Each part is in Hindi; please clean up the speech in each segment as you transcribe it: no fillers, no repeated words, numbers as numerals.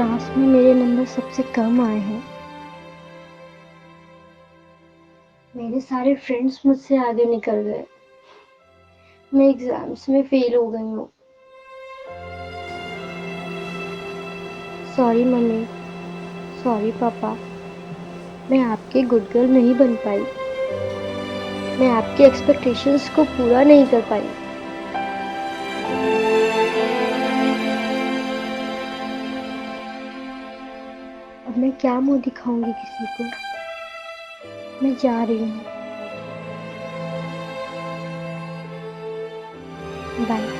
क्लास में मेरे नंबर सबसे कम आए हैं। मेरे सारे फ्रेंड्स मुझसे आगे निकल गए। मैं एग्जाम्स में फेल हो गई हूँ। सॉरी मम्मी, सॉरी पापा। मैं आपकी गुड गर्ल नहीं बन पाई। मैं आपके एक्सपेक्टेशंस को पूरा नहीं कर पाई। अब मैं क्या मुंह दिखाऊंगी किसी को। मैं जा रही हूँ। Bye.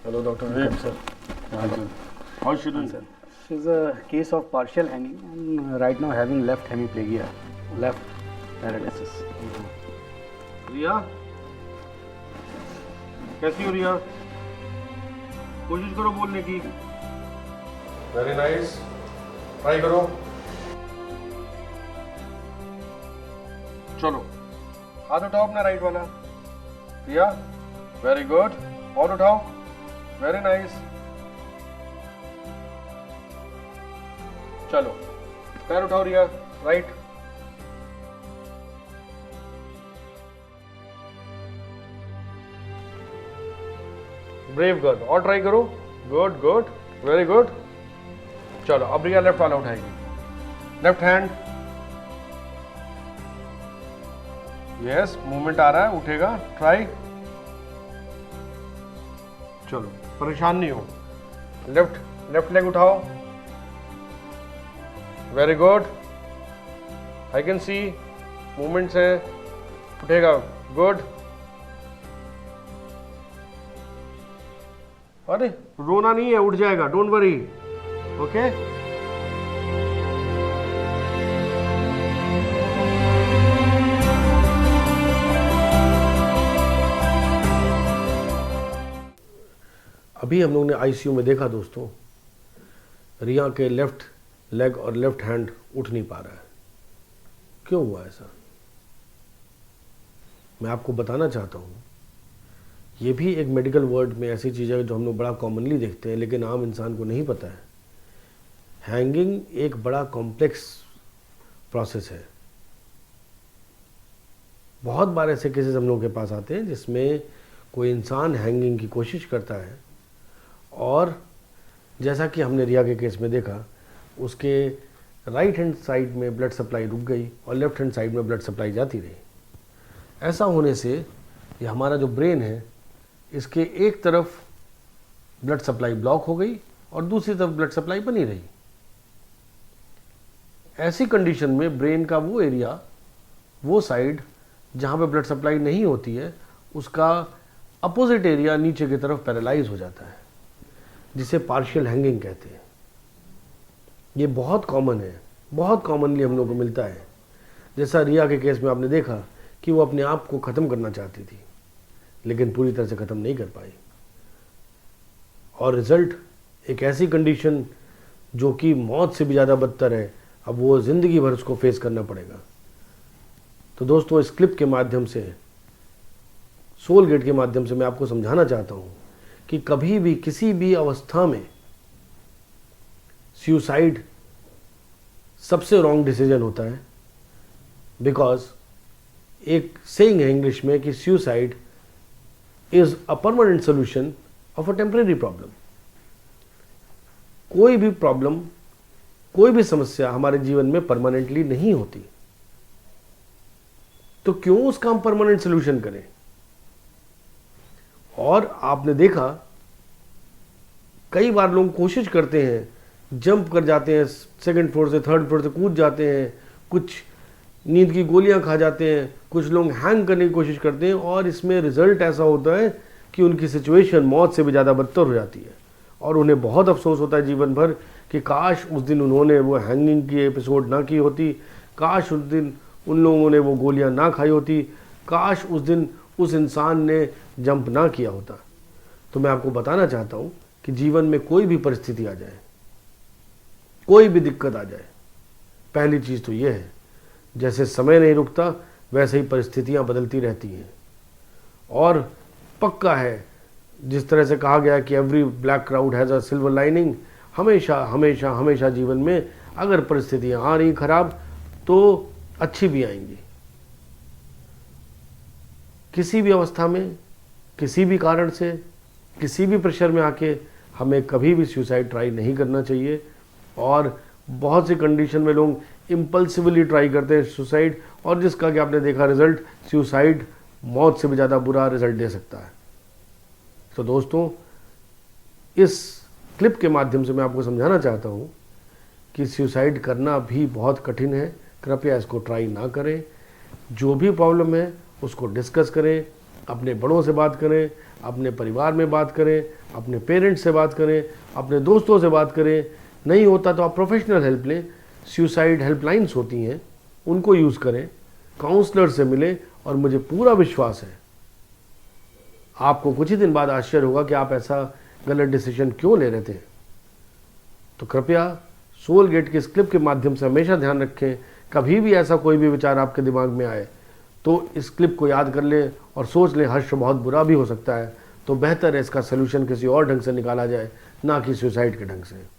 Hello, Dr. Hey. Vikram, sir. How is she doing? Sir, she's a case of partial hanging and right now having left hemiplegia, left paralysis. रिया कैसी हो रिया? कोशिश करो बोलने की। वेरी नाइस, ट्राई करो। चलो हाथ उठाओ अपना राइट वाला। रिया वेरी गुड, और उठाओ। Very nice. चलो पैर उठाओ रिया, राइट। ब्रेव गर्ल, और ट्राई करो। Good good, very good. चलो अब रिया लेफ्ट वाला उठाएगी। Left hand. यस, मूवमेंट आ रहा है, उठेगा। ट्राई। चलो परेशान नहीं हो। लेफ्ट लेग उठाओ। Very good, I can see movements है, उठेगा। गुड। अरे रोना नहीं है, उठ जाएगा, डोंट वरी। ओके अभी हम लोग ने आईसीयू में देखा दोस्तों, रिया के लेफ्ट लेग और लेफ्ट हैंड उठ नहीं पा रहा है। क्यों हुआ ऐसा? मैं आपको बताना चाहता हूँ, ये भी एक मेडिकल वर्ड में ऐसी चीज़ है जो हम लोग बड़ा कॉमनली देखते हैं लेकिन आम इंसान को नहीं पता है। हैंगिंग एक बड़ा कॉम्प्लेक्स प्रोसेस है। बहुत बार ऐसे केसेस हम लोगों के पास आते हैं जिसमें कोई इंसान हैंगिंग की कोशिश करता है और जैसा कि हमने रिया के केस में देखा, उसके राइट हैंड साइड में ब्लड सप्लाई रुक गई और लेफ्ट हैंड साइड में ब्लड सप्लाई जाती रही। ऐसा होने से ये हमारा जो ब्रेन है, इसके एक तरफ ब्लड सप्लाई ब्लॉक हो गई और दूसरी तरफ ब्लड सप्लाई बनी रही। ऐसी कंडीशन में ब्रेन का वो एरिया, वो साइड जहाँ पे ब्लड सप्लाई नहीं होती है, उसका अपोजिट एरिया नीचे की तरफ पैरालाइज हो जाता है, जिसे पार्शियल हैंगिंग कहते हैं। ये बहुत कॉमन है, बहुत कॉमनली हम लोग को मिलता है। जैसा रिया के केस में आपने देखा कि वो अपने आप को ख़त्म करना चाहती थी लेकिन पूरी तरह से ख़त्म नहीं कर पाई, और रिज़ल्ट एक ऐसी कंडीशन जो कि मौत से भी ज़्यादा बदतर है। अब वो ज़िंदगी भर उसको फेस करना पड़ेगा। तो दोस्तों, इस क्लिप के माध्यम से, सोल गेट के माध्यम से मैं आपको समझाना चाहता हूँ कि कभी भी किसी भी अवस्था में सुसाइड सबसे रॉन्ग डिसीजन होता है। बिकॉज एक सेइंग है इंग्लिश में कि suicide is a permanent solution of a temporary problem. कोई भी प्रॉब्लम, कोई भी समस्या हमारे जीवन में परमानेंटली नहीं होती, तो क्यों उसका हम परमानेंट सोल्यूशन करें? और आपने देखा कई बार लोग कोशिश करते हैं, जंप कर जाते हैं, सेकंड फ्लोर से थर्ड फ्लोर से कूद जाते हैं, कुछ नींद की गोलियां खा जाते हैं, कुछ लोग हैंग करने की कोशिश करते हैं और इसमें रिजल्ट ऐसा होता है कि उनकी सिचुएशन मौत से भी ज़्यादा बदतर हो जाती है और उन्हें बहुत अफसोस होता है जीवन भर कि काश उस दिन उन्होंने वो हैंगिंग की एपिसोड ना की होती, काश उस दिन उन लोगों ने वो गोलियां ना खाई होती, काश उस दिन उस इंसान ने जंप ना किया होता। तो मैं आपको बताना चाहता हूं कि जीवन में कोई भी परिस्थिति आ जाए, कोई भी दिक्कत आ जाए, पहली चीज तो यह है, जैसे समय नहीं रुकता वैसे ही परिस्थितियां बदलती रहती हैं। और पक्का है, जिस तरह से कहा गया कि every black crowd has a silver lining, हमेशा हमेशा हमेशा जीवन में अगर परिस्थितियां आ रही खराब तो अच्छी भी आएंगी। किसी भी अवस्था में, किसी भी कारण से, किसी भी प्रेशर में आके हमें कभी भी सुसाइड ट्राई नहीं करना चाहिए। और बहुत सी कंडीशन में लोग इम्पल्सिवली ट्राई करते हैं सुसाइड, और जिसका कि आपने देखा रिजल्ट, सुसाइड मौत से भी ज़्यादा बुरा रिजल्ट दे सकता है। तो दोस्तों, इस क्लिप के माध्यम से मैं आपको समझाना चाहता हूँ कि सुसाइड करना भी बहुत कठिन है। कृपया इसको ट्राई ना करें। जो भी प्रॉब्लम है उसको डिस्कस करें, अपने बड़ों से बात करें, अपने परिवार में बात करें, अपने पेरेंट्स से बात करें, अपने दोस्तों से बात करें। नहीं होता तो आप प्रोफेशनल हेल्प लें। सुसाइड हेल्पलाइंस होती हैं, उनको यूज़ करें, काउंसलर से मिलें। और मुझे पूरा विश्वास है आपको कुछ ही दिन बाद आश्चर्य होगा कि आप ऐसा गलत डिसीजन क्यों ले रहे थे। तो कृपया सोल गेट के इस क्लिप के माध्यम से हमेशा ध्यान रखें, कभी भी ऐसा कोई भी विचार आपके दिमाग में आए तो इस क्लिप को याद कर लें और सोच लें हर्ष बहुत बुरा भी हो सकता है, तो बेहतर है इसका सलूशन किसी और ढंग से निकाला जाए, ना कि सुसाइड के ढंग से।